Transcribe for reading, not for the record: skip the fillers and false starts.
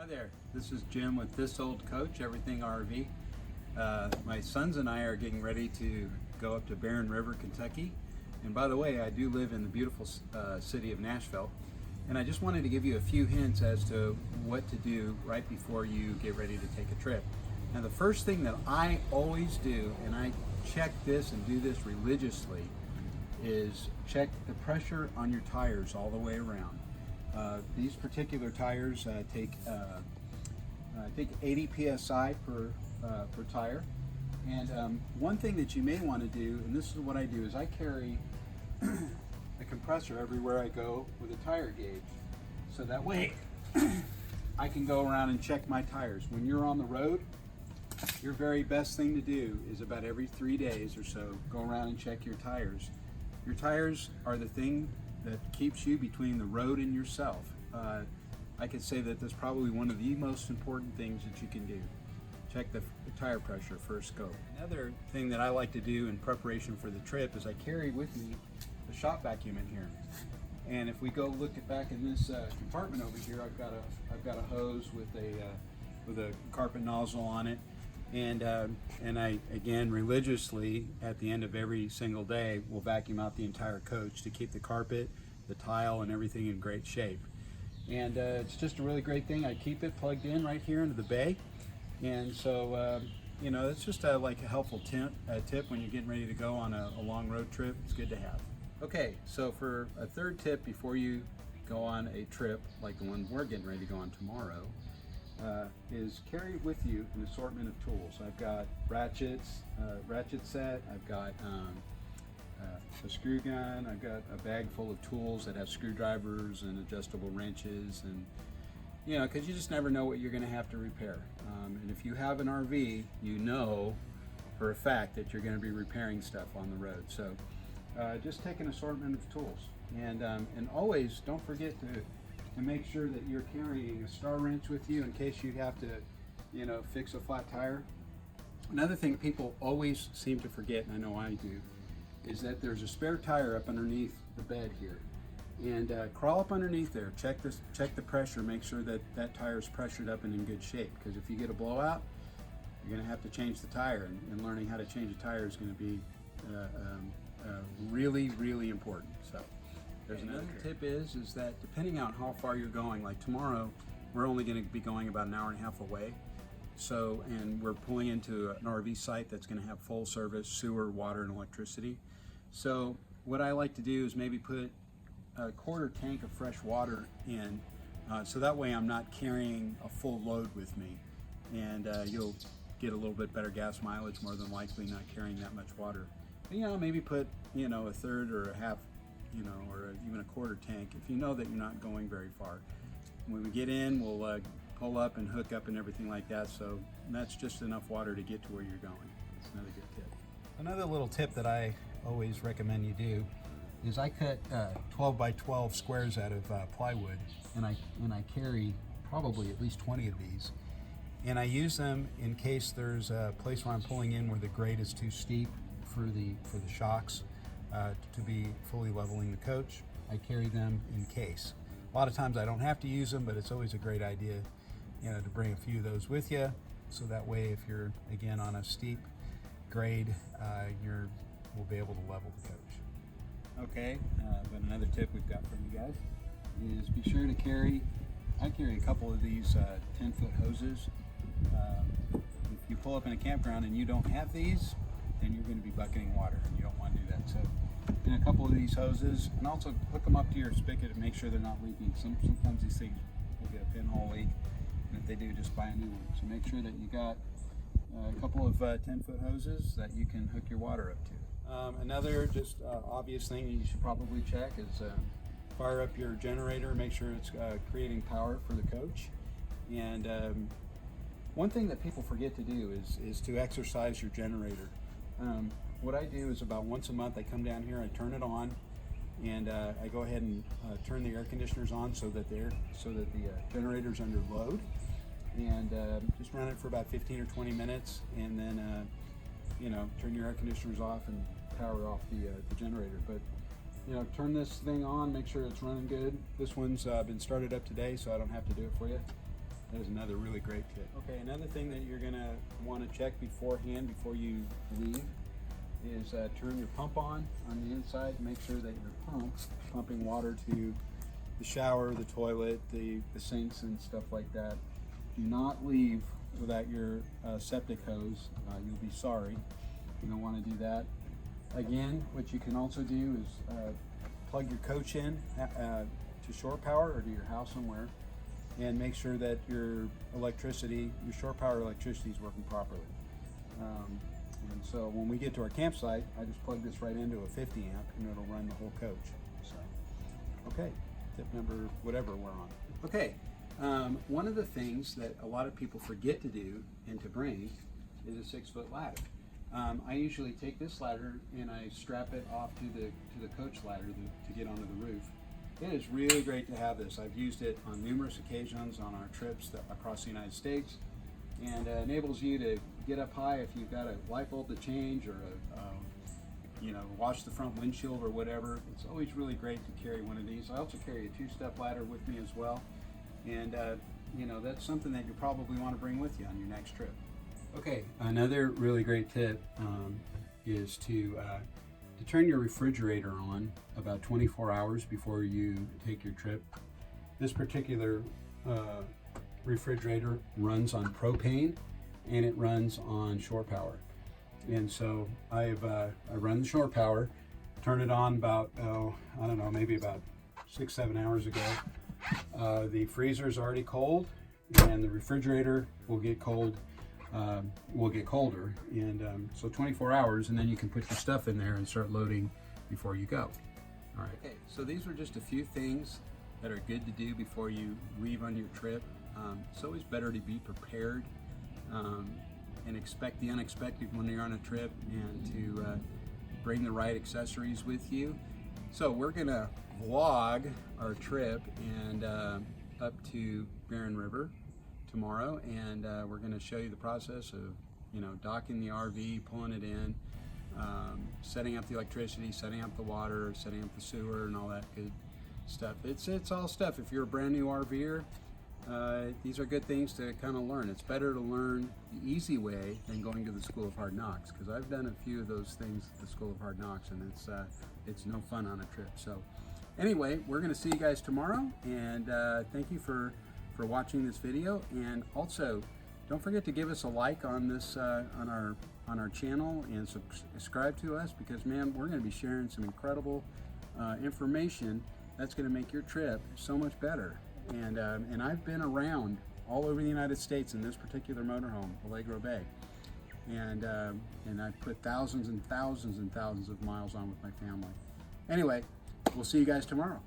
there, this is Jim with This Old Coach, Everything RV. My sons and I are getting ready to go up to Barren River, Kentucky. And by the way, I do live in the beautiful city of Nashville. And I just wanted to give you a few hints as to what to do right before you get ready to take a trip. Now the first thing that I always do, and I check this and do this religiously, is check the pressure on your tires all the way around. These particular tires take I think 80 psi per tire. And one thing that you may want to do, and this is what I do, is I carry a compressor everywhere I go with a tire gauge. So that way I can go around and check my tires. When you're on the road, your very best thing to do is about every 3 days or so, go around and check your tires. Your tires are the thing that keeps you between the road and yourself. I could say that that's probably one of the most important things that you can do. Check the tire pressure first go. Another thing that I like to do in preparation for the trip is I carry with me the shop vacuum in here. And if we go look back in this compartment over here, I've got a hose with a carpet nozzle on it. And I, again, religiously, at the end of every single day, will vacuum out the entire coach to keep the carpet, the tile, and everything in great shape. And it's just a really great thing. I keep it plugged in right here into the bay. And so, you know, it's just like a helpful tip when you're getting ready to go on a long road trip. It's good to have. Okay, so for a third tip before you go on a trip like the one we're getting ready to go on tomorrow, is carry with you an assortment of tools. I've got ratchets, ratchet set, I've got a screw gun, I've got a bag full of tools that have screwdrivers and adjustable wrenches, and you know, because you just never know what you're going to have to repair. And if you have an RV, you know for a fact that you're going to be repairing stuff on the road. So just take an assortment of tools, and always don't forget to make sure that you're carrying a star wrench with you in case you have to, you know, fix a flat tire. Another thing people always seem to forget, and I know I do, is that there's a spare tire up underneath the bed here. And crawl up underneath there, check the pressure, make sure that that tire is pressured up and in good shape, because if you get a blowout, you're going to have to change the tire, and learning how to change a tire is going to be really, really important. So there's another tip is that depending on how far you're going, like tomorrow, we're only going to be going about an hour and a half away. So, and we're pulling into an RV site that's going to have full service sewer, water, and electricity. So what I like to do is maybe put a quarter tank of fresh water in, so that way I'm not carrying a full load with me, and you'll get a little bit better gas mileage, more than likely, not carrying that much water. But, you know, maybe put, you know, a third or a half, you know, or even a quarter tank if you know that you're not going very far. When we get in, we'll pull up and hook up and everything like that, so that's just enough water to get to where you're going. That's another good tip. Another little tip that I always recommend you do is I cut 12 by 12 squares out of plywood, and I carry probably at least 20 of these, and I use them in case there's a place where I'm pulling in where the grade is too steep for the shocks to be fully leveling the coach. I carry them in case. A lot of times I don't have to use them, but it's always a great idea, you know, to bring a few of those with you, so that way if you're again on a steep grade, we'll be able to level the coach. Okay, but another tip we've got for you guys is be sure to carry. I carry a couple of these 10-foot hoses. If you pull up in a campground and you don't have these, then you're going to be bucketing water, and you don't want to do that. So, in a couple of these hoses, and also hook them up to your spigot and make sure they're not leaking. Sometimes these things will get a pinhole leak, and if they do, just buy a new one. So make sure that you got a couple of 10-foot hoses that you can hook your water up to. Another just obvious thing you should probably check is fire up your generator, make sure it's creating power for the coach. And one thing that people forget to do is to exercise your generator. What I do is about once a month I come down here, I turn it on, and I go ahead and turn the air conditioners on so that the generator's under load, and just run it for about 15 or 20 minutes, and then you know, turn your air conditioners off and power off the generator. But you know, turn this thing on, make sure it's running good. This one's been started up today, so I don't have to do it for you. That is another really great tip. Okay, another thing that you're gonna want to check beforehand, before you leave, is turn your pump on the inside. Make sure that your pumping water to the shower, the toilet, the sinks and stuff like that. Do not leave without your septic hose. You'll be sorry. You don't want to do that. Again, what you can also do is plug your coach in to shore power or to your house somewhere, and make sure that your electricity, your shore power electricity is working properly. And so when we get to our campsite, I just plug this right into a 50 amp and it'll run the whole coach. So, okay, tip number whatever we're on. Okay, one of the things that a lot of people forget to do and to bring is a 6-foot ladder. I usually take this ladder and I strap it off to the coach ladder to get onto the roof. It is really great to have this. I've used it on numerous occasions on our trips across the United States, and enables you to get up high if you've got a light bulb to change or wash the front windshield or whatever. It's always really great to carry one of these. I also carry a 2-step ladder with me as well, and that's something that you probably want to bring with you on your next trip. Okay, another really great tip is to turn your refrigerator on about 24 hours before you take your trip. This particular refrigerator runs on propane and it runs on shore power. And so I run the shore power, turn it on about, I don't know, maybe about 6-7 hours ago. The freezer's already cold and the refrigerator will get cold. Will get colder, and so 24 hours, and then you can put your stuff in there and start loading before you go. All right. Okay, so these were just a few things that are good to do before you leave on your trip. It's always better to be prepared and expect the unexpected when you're on a trip, and to bring the right accessories with you. So we're gonna vlog our trip and up to Barren River tomorrow, and we're going to show you the process of docking the RV, pulling it in, setting up the electricity, setting up the water, setting up the sewer, and all that good stuff. It's all stuff. If you're a brand new RVer, these are good things to kind of learn. It's better to learn the easy way than going to the School of Hard Knocks, because I've done a few of those things at the School of Hard Knocks, and it's no fun on a trip. So anyway, we're going to see you guys tomorrow, and thank you for watching this video, and also don't forget to give us a like on this on our channel, and subscribe to us, because man, we're going to be sharing some incredible information that's going to make your trip so much better. And I've been around all over the United States in this particular motorhome, Allegro Bay, and I've put thousands and thousands and thousands of miles on with my family. Anyway, we'll see you guys tomorrow.